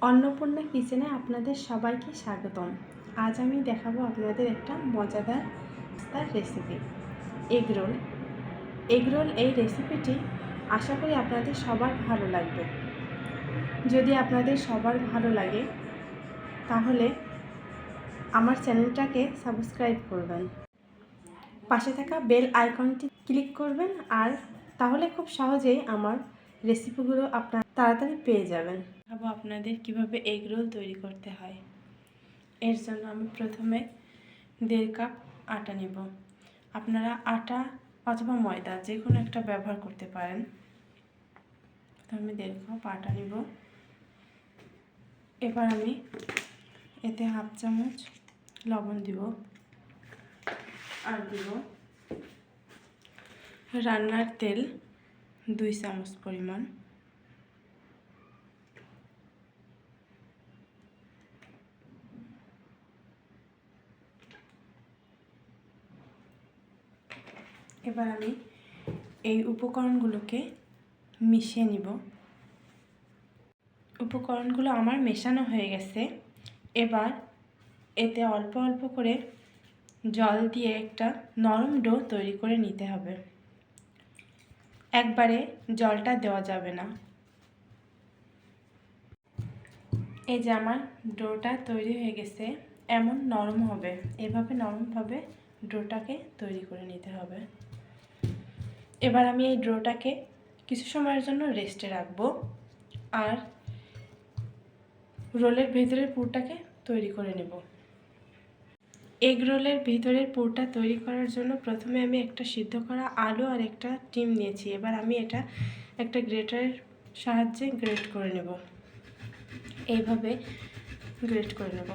অন্নপূর্ণা কিচেনে আপনাদের সবাইকে স্বাগতম। আজ আমি দেখাবো আপনাদের একটা মজাদার রেসিপি, এগরোল। এগরোল এই রেসিপিটি আশা করি আপনাদের সবার ভালো লাগবে। যদি আপনাদের সবার ভালো লাগে তাহলে আমার চ্যানেলটাকে সাবস্ক্রাইব করবেন, পাশে থাকা বেল আইকনটি ক্লিক করবেন, আর তাহলে খুব সহজেই আমার রেসিপিগুলো আপনারা তাড়াতাড়ি পেয়ে যাবেন। দেখাবো আপনাদের কিভাবে এগ রোল তৈরি করতে হয়। এর জন্য আমি প্রথমে 1.5 কাপ আটা নেব। আপনারা আটা অথবা ময়দা যে কোনো একটা ব্যবহার করতে পারেন। আমি 1.5 কাপ আটা নেব। এবার আমি এতে 1/2 চামচ লবণ দিব, আর দিব রান্নার তেল 2 চামচ পরিমাণ, এবার আমি এই উপকরণগুলোকে মিশিয়ে নিব। উপকরণগুলো আমার মেশানো হয়ে গেছে। এবার এতে অল্প অল্প করে জল দিয়ে একটা নরম ডো তৈরি করে নিতে হবে। একবারে জলটা দেওয়া যাবে না। এই যে আমার ডোটা তৈরি হয়ে গেছে, এমন নরম হবে। এভাবে নরমভাবে ডোটাকে তৈরি করে নিতে হবে। এবার আমি এই ডোটাকে কিছু সময়ের জন্য রেস্টে রাখবো, আর রোলের ভেতরের পুরটাকে তৈরি করে নেব। এগ রোলের ভিতরের পুরটা তৈরি করার জন্য প্রথমে আমি একটা সিদ্ধ করা আলু আর একটা ডিম নিয়েছি। এবার আমি এটা একটা গ্রেটারের সাহায্যে গ্রেট করে নেব। এইভাবে গ্রেট করে নেব।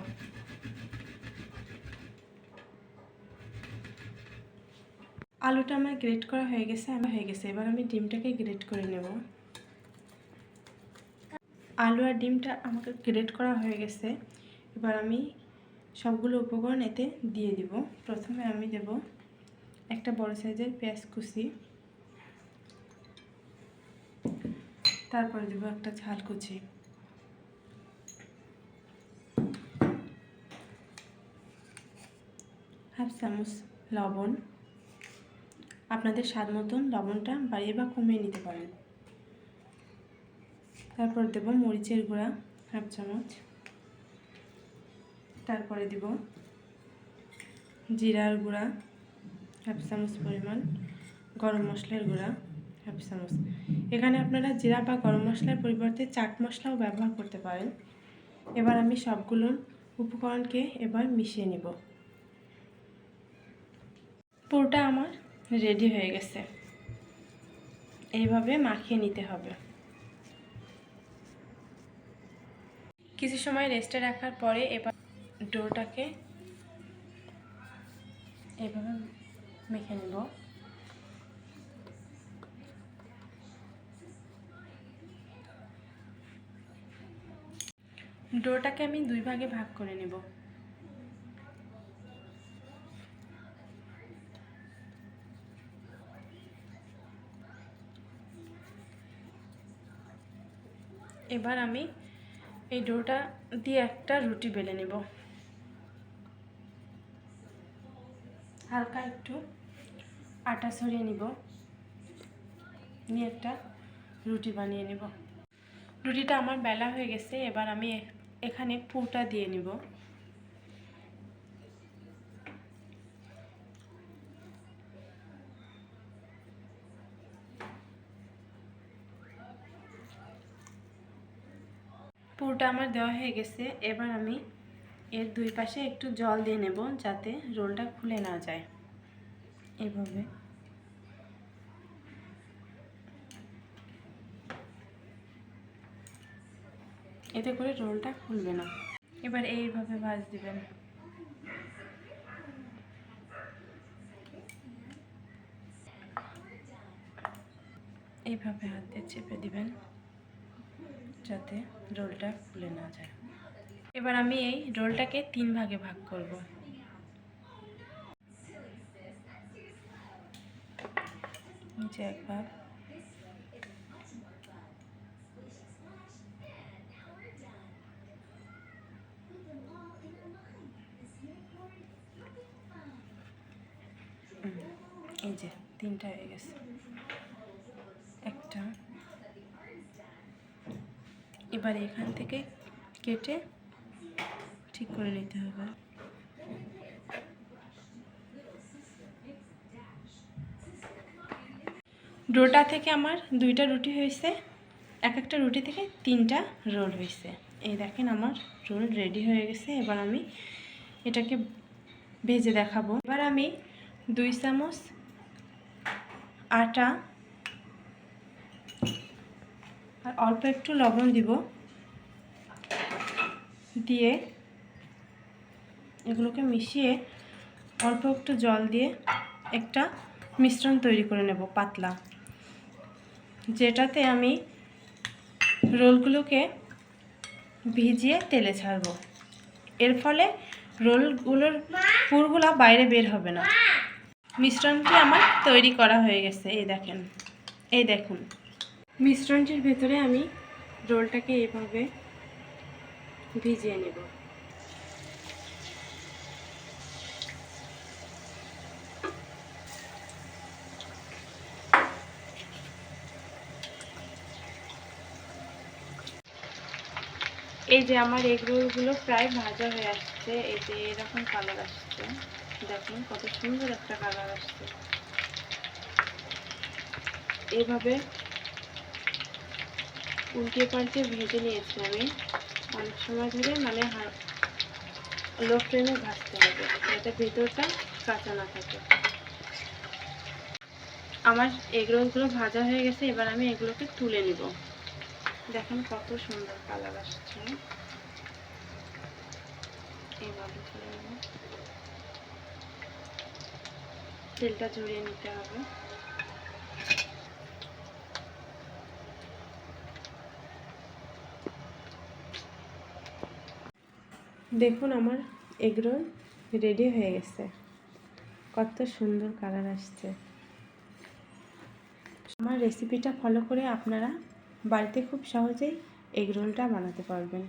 আলুটা আমার গ্রেট করা হয়ে গেছে। এবার আমি ডিমটাকে গ্রেট করে নেব। আলু আর ডিমটা আমাকে গ্রেট করা হয়ে গেছে। এবার আমি সবগুলো উপকরণ এতে দিয়ে দিব। প্রথমে আমি দেব একটা বড় সাইজের পেঁয়াজ কুচি, তারপরে দেব একটা ঝাল কুচি, হাফ চামচ লবণ। আপনাদের স্বাদ মতন লবণটা বাড়িয়ে বা কমিয়ে নিতে পারেন। তারপর দেব মরিচের গুঁড়া হাফ চামচ, তারপরে দেব জিরার গুঁড়া হাফ চামচ পরিমাণ, গরম মশলার গুঁড়া হাফ চামচ। এখানে আপনারা জিরা বা গরম মশলার পরিবর্তে চাট মশলাও ব্যবহার করতে পারেন। এবার আমি সবগুলো উপকরণকে এবার মিশিয়ে নেব। পুরটা আমার রেডি হয়ে গেছে। এইভাবে মাখিয়ে নিতে হবে। কিছু সময় রেস্টে রাখার পরে এবার ডোটাকে এভাবে মেখে নেব। ডোটাকে আমি 2 ভাগে ভাগ করে নেব। এবার আমি এই ডোটা দিয়ে একটা রুটি বেলে নেব। হালকা একটু আটা ছড়িয়ে নিব, নিয়ে একটা রুটি বানিয়ে নেব। রুটিটা আমার বেলা হয়ে গেছে। এবার আমি এখানে পুরটা দিয়ে নিব। পুরটা আমার দেওয়া হয়ে গেছে। এবার আমি এর 2 পাশে একটু জল দিয়ে নেব, যাতে রোলটা খুলে না যায়। এভাবে এতে করে রোলটা খুলবে না। এবার এইভাবে ভাঁজ দিবেন। এইভাবে হাত দিয়ে চেপে দিবেন, যাতে রোলটা খুলে না যায়। এবার আমি এই রোলটাকে 3 ভাগে ভাগ করব। নিচে এক ভাগ, এই যে 3টা হয়ে গেছে, একটা। এবার এখান থেকে কেটে ঠিক করে নিতে হবে। ডোটা থেকে আমার 2টা রুটি হয়েছে, এক একটা রুটি থেকে 3টা রোল হয়েছে। এই দেখেন আমার রোল রেডি হয়ে গেছে। এবার আমি এটাকে ভেজে দেখাবো। এবার আমি 2 চামচ আটা আর অল্প একটু লবণ দিব, দিয়ে এগুলোকে মিশিয়ে অল্প একটু জল দিয়ে একটা মিশ্রণ তৈরি করে নেব পাতলা, যেটাতে আমি রোলগুলোকে ভিজিয়ে তেলে ছাড়বো। এর ফলে রোলগুলোর পুরগুলো বাইরে বের হবে না। মিশ্রণটি আমার তৈরি করা হয়ে গেছে। এই দেখুন মিশ্রণটির ভেতরে আমি রোলটাকে এইভাবে ভিজিয়ে নেব। এই যে আমার এগ রোলগুলো প্রায় ভাজা হয়ে আসছে। এই যে এরকম কালার আসছে, দেখুন কত সুন্দর একটা কালার আসছে। এইভাবে উল্টে পাল্টে ভেজে নিয়েছি আমি অনেক সময় ধরে, মানে লো ফ্লেমে ভাজতে হবে যাতে ভেতরটা কাঁচা না থাকে। আমার এগ রোলগুলো ভাজা হয়ে গেছে। এবার আমি এগুলোকে তুলে নিব। দেখুন কত সুন্দর কালার আসছে। এইভাবে তুলে নেব, তেলটা ঝরিয়ে নিতে হবে। দেখুন আমার এগ রোল রেডি হয়ে গেছে, কত সুন্দর কালার আসছে। আমার রেসিপিটা ফলো করে আপনারা বাড়িতে খুব সহজেই এগ রোলটা বানাতে পারবেন।